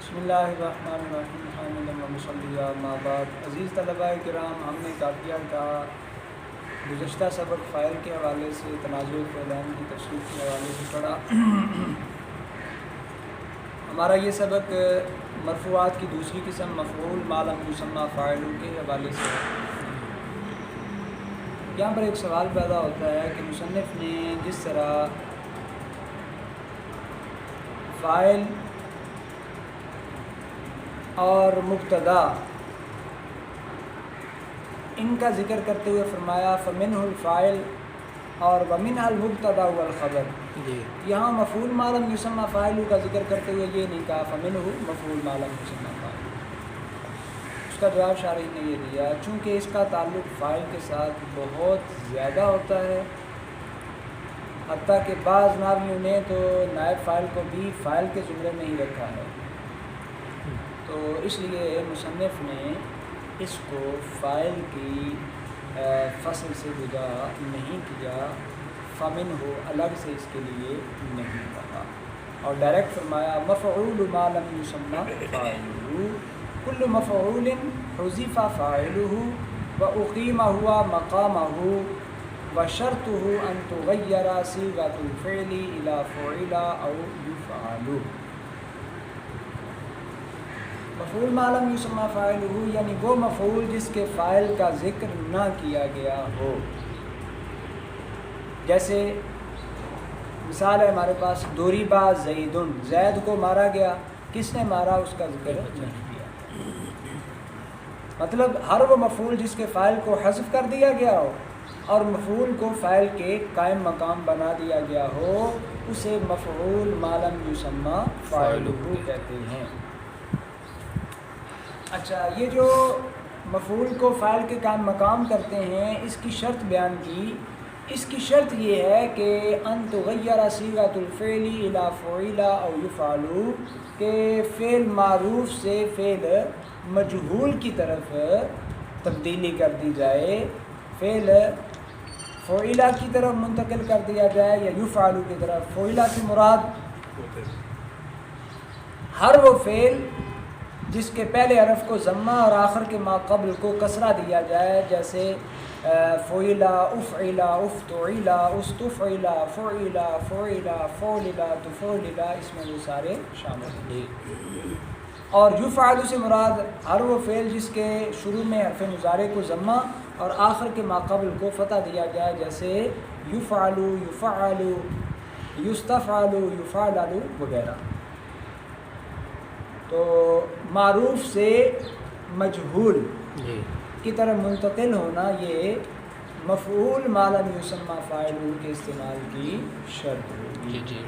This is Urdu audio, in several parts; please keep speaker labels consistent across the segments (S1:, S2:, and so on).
S1: بسم اللہ الرحمن الرحیم حامد وصلی اما بعد۔ عزیز طلباء کرام، ہم نے کافیہ کا گزشتہ سبق فاعل کے حوالے سے تنازع فعلین کی تفصیل کے حوالے سے پڑھا۔ ہمارا یہ سبق مرفوعات کی دوسری قسم مفعول ما لم یسمى فاعل کے حوالے سے ہے۔ یہاں پر ایک سوال پیدا ہوتا ہے کہ مصنف نے جس طرح فاعل اور مبتدا ان کا ذکر کرتے ہوئے فرمایا فمنہ الفاعل اور ومنہ المبتدا والخبر۔ یہاں مفعول ما لم یسمى فاعل کا ذکر کرتے ہوئے یہ نہیں کہا فمنہ مفعول ما لم یسمى فاعل۔ اس کا جواب شارح نے یہ دیا چونکہ اس کا تعلق فاعل کے ساتھ بہت زیادہ ہوتا ہے، حتیٰ کہ بعض ناویوں نے تو نائب فاعل کو بھی فاعل کے زمرے میں ہی رکھا ہے، تو اس لیے مصنف نے اس کو فاعل کی فصل سے جدا نہیں کیا، فمنہ الگ سے اس کے لیے نہیں کہا، اور ڈائریکٹ فرمایا مفعول ما لم یسمى فاعلہ کل مفعول حذف فاعلہ واقیم ہوا مقامہ وشرطہ ان تغیر صیغۃ الفعل الی فعل او یفعل۔ مفعول ما لم یسمى فاعلہ یعنی وہ مفعول جس کے فاعل کا ذکر نہ کیا گیا ہو۔ جیسے مثال ہے ہمارے پاس ضرب زید، زید کو مارا گیا، کس نے مارا اس کا ذکر نہیں کیا۔ مطلب ہر وہ مفعول جس کے فاعل کو حذف کر دیا گیا ہو اور مفعول کو فاعل کے قائم مقام بنا دیا گیا ہو، اسے مفعول ما لم یسمى فاعلہ کہتے ہیں۔ اچھا، یہ جو مفعول کو فاعل کے قائم مقام کرتے ہیں اس کی شرط بیان کی۔ اس کی شرط یہ ہے کہ ان تغیر صیغۃ الفعل الی فعل او یفعل، کہ فعل معروف سے فعل مجہول کی طرف تبدیلی کر دی جائے، فعل فعلہ کی طرف منتقل کر دیا جائے یا یفعل کی طرف۔ فعلہ سے مراد ہر وہ فعل جس کے پہلے حرف کو ضمہ اور آخر کے ما قبل کو کسرہ دیا جائے، جیسے فعلا، افعلا، افتعلا، استفعلا، فعلا، فعلا، فعللا، تفعللا، اس میں وہ سارے شامل ہیں۔ اور یفعل سے مراد ہر وہ فعل جس کے شروع میں حرف مضارع کو ضمہ اور آخر کے ما قبل کو فتح دیا جائے، جیسے یفعل، یفعل، یستفعل، یفعلل وغیرہ۔ تو معروف سے مجہول کی طرف منتقل ہونا یہ مفعول ما لم یسمى فاعلہ کے استعمال کی شرط ہوگی۔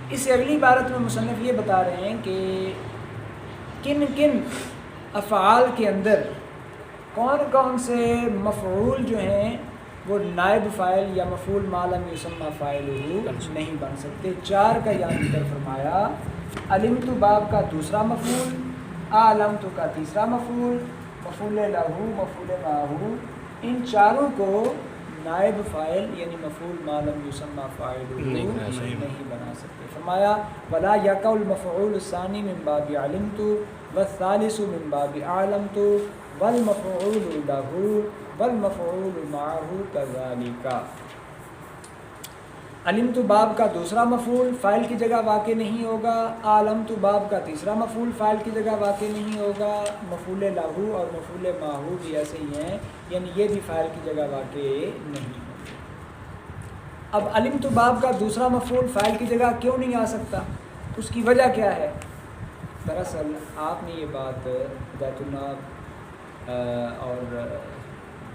S1: اس سے اگلی عبارت میں مصنف یہ بتا رہے ہیں کہ کن کن افعال کے اندر کون کون سے مفعول جو ہیں وہ نائب فاعل یا مفعول ما لم یسمى فاعلہ نہیں بن سکتے۔ چار کا یہاں ذکر فرمایا۔ علمت باب کا دوسرا مفعول، اعلمت کا تیسرا مفعول، مفعول لہ، مفعول معہ، ان چاروں کو نائب فاعل یعنی مفعول ما لم یسمى فاعلہ نہیں بنا سکتے۔ فرمایا ولا یقع المفعول الثانی من باب علمت والثالث من باب اعلمت والمفعول لہ والمفعول معہ کذالک۔ علمت باب کا دوسرا مفعول فاعل کی جگہ واقع نہیں ہوگا، اعلمت باب کا تیسرا مفعول فاعل کی جگہ واقع نہیں ہوگا، مفعول لہ اور مفعول معہ بھی ایسے ہی ہیں، یعنی یہ بھی فاعل کی جگہ واقع نہیں ہوگا۔ اب علمت باب کا دوسرا مفعول فاعل کی جگہ کیوں نہیں آ سکتا؟ اس کی وجہ کیا ہے؟ دراصل آپ نے یہ بات ذات الناب اور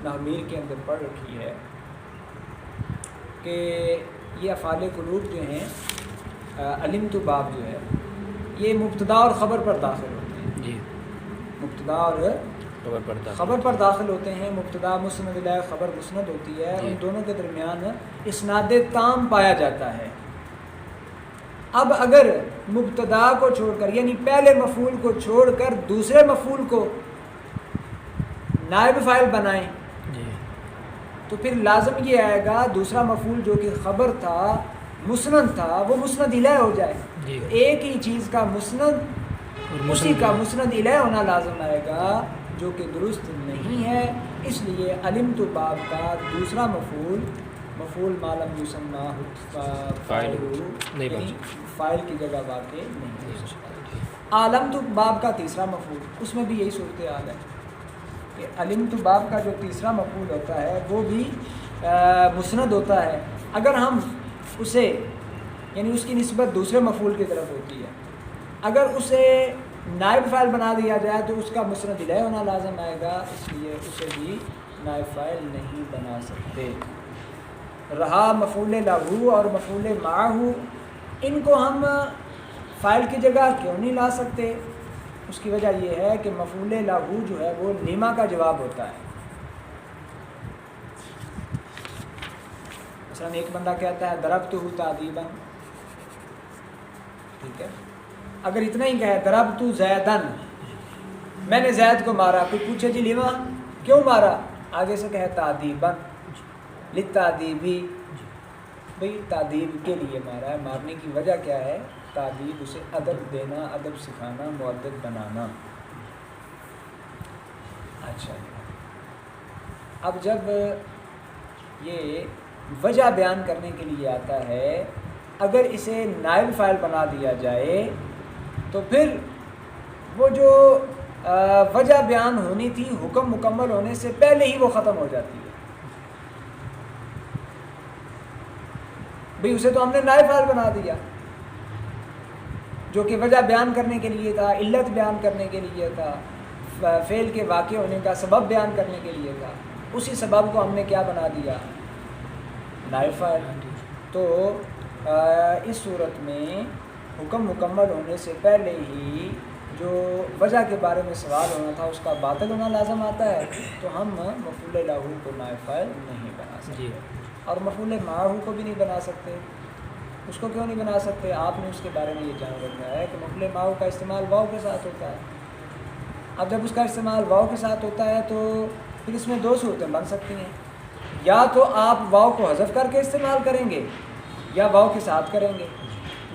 S1: نحمیر کے اندر پڑھ رکھی ہے کہ یہ افعال قلوب جو ہیں، علمت باب جو ہے یہ مبتدا اور خبر پر داخل ہوتے ہیں۔ مبتدا اور خبر پر داخل ہوتے ہیں۔ مبتدا مسند الیہ، خبر مسند ہوتی ہے، ان دونوں کے درمیان اسناد تام پایا جاتا ہے۔ اب اگر مبتدا کو چھوڑ کر یعنی پہلے مفعول کو چھوڑ کر دوسرے مفعول کو نائب فاعل بنائیں تو پھر لازم یہ آئے گا دوسرا مفعول جو کہ خبر تھا مسند تھا وہ مسند الیہ ہو جائے. ایک ہی چیز کا مسند اسی کا مسند الیہ ہونا لازم آئے گا جو کہ درست نہیں ہے. اس لیے علمت باب کا دوسرا مفعول ما لم یسمى فاعل نہیں فاعل کی جگہ واقع نہیں ہو سکتا. علمت باب کا تیسرا مفعول اس میں بھی یہی صورتحال ہے کہ علمت باب کا جو تیسرا مفعول ہوتا ہے وہ بھی مسند ہوتا ہے. اگر ہم اسے یعنی اس کی نسبت دوسرے مفعول کی طرف ہوتی ہے, اگر اسے نائب فاعل بنا دیا جائے تو اس کا مسند الیہ ہونا لازم آئے گا, اس لیے اسے بھی نائب فاعل نہیں بنا سکتے. رہا مفعول لہ اور مفعول معہ, ان کو ہم فاعل کی جگہ کیوں نہیں لا سکتے؟ اس کی وجہ یہ ہے کہ مفعول لہ جو ہے وہ نیما کا جواب ہوتا ہے. مثلا ایک بندہ کہتا ہے ضربتہ تادیبا, ٹھیک ہے, اگر اتنا ہی کہے ضربت زیدن, میں نے زید کو مارا, کوئی پوچھے جی لما کیوں مارا, آگے سے کہے تادیبا للتادیبی, بھئی تادیب کے لیے مارا ہے, مارنے کی وجہ کیا ہے؟ تادیب اسے ادب دینا, ادب سکھانا, مؤدب بنانا. اچھا, اب جب یہ وجہ بیان کرنے کے لیے آتا ہے, اگر اسے نائب فاعل بنا دیا جائے تو پھر وہ جو وجہ بیان ہونی تھی حکم مکمل ہونے سے پہلے ہی وہ ختم ہو جاتی ہے. بھئی اسے تو ہم نے نائب فاعل بنا دیا جو کہ وجہ بیان کرنے کے لیے تھا, علت بیان کرنے کے لیے تھا, فعل کے واقع ہونے کا سبب بیان کرنے کے لیے تھا, اسی سبب کو ہم نے کیا بنا دیا؟ نائب فاعل. تو اس صورت میں حکم مکمل ہونے سے پہلے ہی جو وجہ کے بارے میں سوال ہونا تھا اس کا باطل ہونا لازم آتا ہے, تو ہم مفعول لہ کو نائب فاعل نہیں بنا سکتے اور مفعول معہ کو بھی نہیں بنا سکتے. اس کو کیوں نہیں بنا سکتے؟ آپ نے اس کے بارے میں یہ جان رکھا ہے کہ مفعول معہ کا استعمال واو کے ساتھ ہوتا ہے. اب جب اس کا استعمال واو کے ساتھ ہوتا ہے تو پھر اس میں دو صورتیں بن سکتی ہیں, یا تو آپ واو کو حذف کر کے استعمال کریں گے یا واو کے ساتھ کریں گے.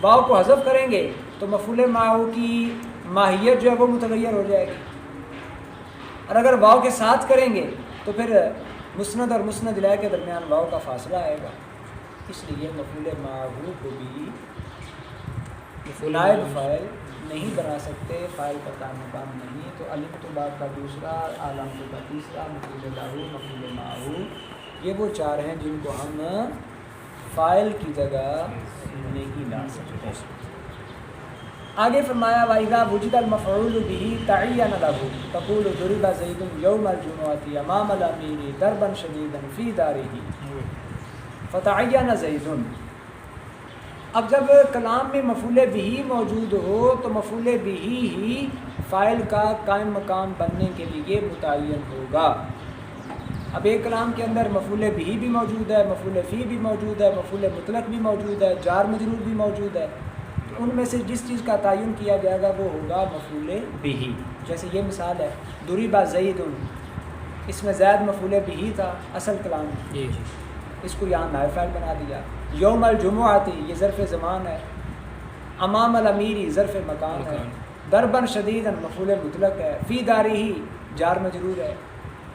S1: واو کو حذف کریں گے تو مفعول معہ کی ماہیت جو ہے وہ متغیر ہو جائے گی, اور اگر واو کے ساتھ کریں گے تو پھر مسند اور مسند الیہ کے درمیان واو کا فاصلہ آئے گا. اس لیے مفعول معہ کو بھی نائب فاعل نہیں بنا سکتے, فاعل کا کام مقام نہیں. تو علمت باب کا دوسرا, علامت کا تیسرا, مفعول لہ, مفعول معہ, یہ وہ چار ہیں جن کو ہم فاعل کی جگہ نہیں لا سکتے. آگے فرمایا وَإِذَا وُجِدَ الْمَفْعُولُ بِهِ تَعَيَّنَ لَهُ تَقُولُ ضُرِبَ زَيْدٌ يَوْمَ الْجُمُعَةِ أَمَامَ الْأَمِيرِ ضَرْبًا شَدِيدًا فِي دَارِهِ فَتَعَيَّنَ زَيْدٌ. اب جب کلام میں مفعول بِهِ موجود ہو تو مفعول بِهِ ہی فاعل کا قائم مقام بننے کے لیے متعین ہوگا. اب ایک کلام کے اندر مفعول بِهِ بھی موجود ہے, مفعول فی بھی موجود ہے, مفعول مطلق بھی موجود ہے, جار مجرور بھی موجود ہے. ان میں سے جس چیز کا تعین کیا جائے گا وہ ہوگا مفعول بِهِ. جیسے یہ مثال ہے ضُرِبَ زَیْدٌ, اس میں زید مفعول بِهِ تھا اصل کلام میں, اس کو یہاں نائب فاعل بنا دیا. یوم الجمعۃ یہ ظرف زمان ہے, امام الامیر ظرف مکان ہے, ضربًا شدیدًا مفعول مطلق ہے, فی دارہ جار مجرور ہے,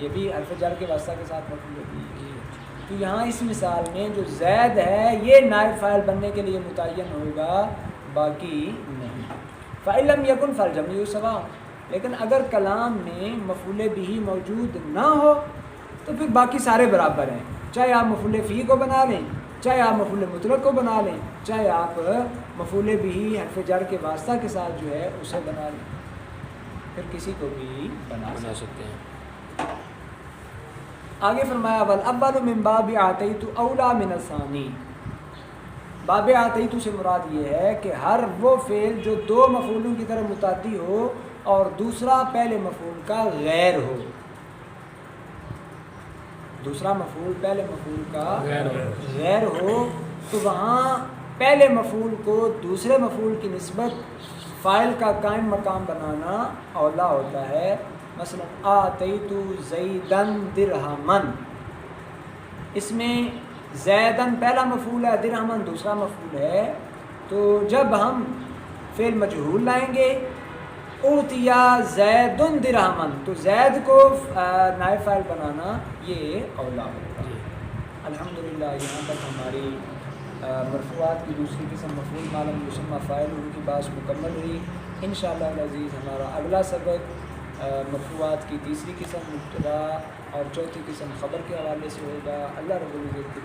S1: یہ بھی حرف جر کے واسطہ کے ساتھ مفعول بِهِ. تو یہاں اس مثال میں جو زید ہے یہ نائب فاعل بننے کے لیے متعین ہوگا, باقی نہیں. فَإِن لَمْ يَكُنْ فَالْجَمْعُ سَوَاءٌ, لیکن اگر کلام میں مفعول بِهِ موجود نہ ہو تو پھر باقی سارے برابر ہیں, چاہے آپ مفعول فی کو بنا لیں, چاہے آپ مفعول مطلق کو بنا لیں, چاہے آپ مفعول بِهِ حرف جر کے واسطہ کے ساتھ جو ہے اسے بنا لیں, پھر کسی کو بھی بنا سکتے ہیں. آگے فرمایا وَالْأَوَّلُ مِنْ بَابِ أَعْطَيْتُ أَوْلَى مِنَ الثَّانِي. باب آتیت سے مراد یہ ہے کہ ہر وہ فعل جو دو مفعولوں کی طرح متعدی ہو اور دوسرا پہلے مفعول کا غیر ہو. دوسرا مفعول پہلے مفعول کا غیر ہو تو وہاں پہلے مفعول کو دوسرے مفعول کی نسبت فاعل کا قائم مقام بنانا اولا ہوتا ہے. مثلا آتیت زیدن درہمن, اس میں زیدن پہلا مفعول ہے، درہمن دوسرا مفعول ہے، تو جب ہم فعل مجہول لائیں گے اوتیا زید درہمن تو زید کو نائب فاعل بنانا یہ اولا ہوگا۔ الحمدللہ یہاں تک ہماری مرفوعات کی دوسری قسم مفعول ما لم یسمى فاعلہ کی بات مکمل ہوئی۔ انشاءاللہ العزیز ہمارا اگلا سبق مرفوعات کی تیسری قسم مبتدا اور چوتھی قسم خبر کے حوالے سے ہوگا۔ اللہ رب العزت کی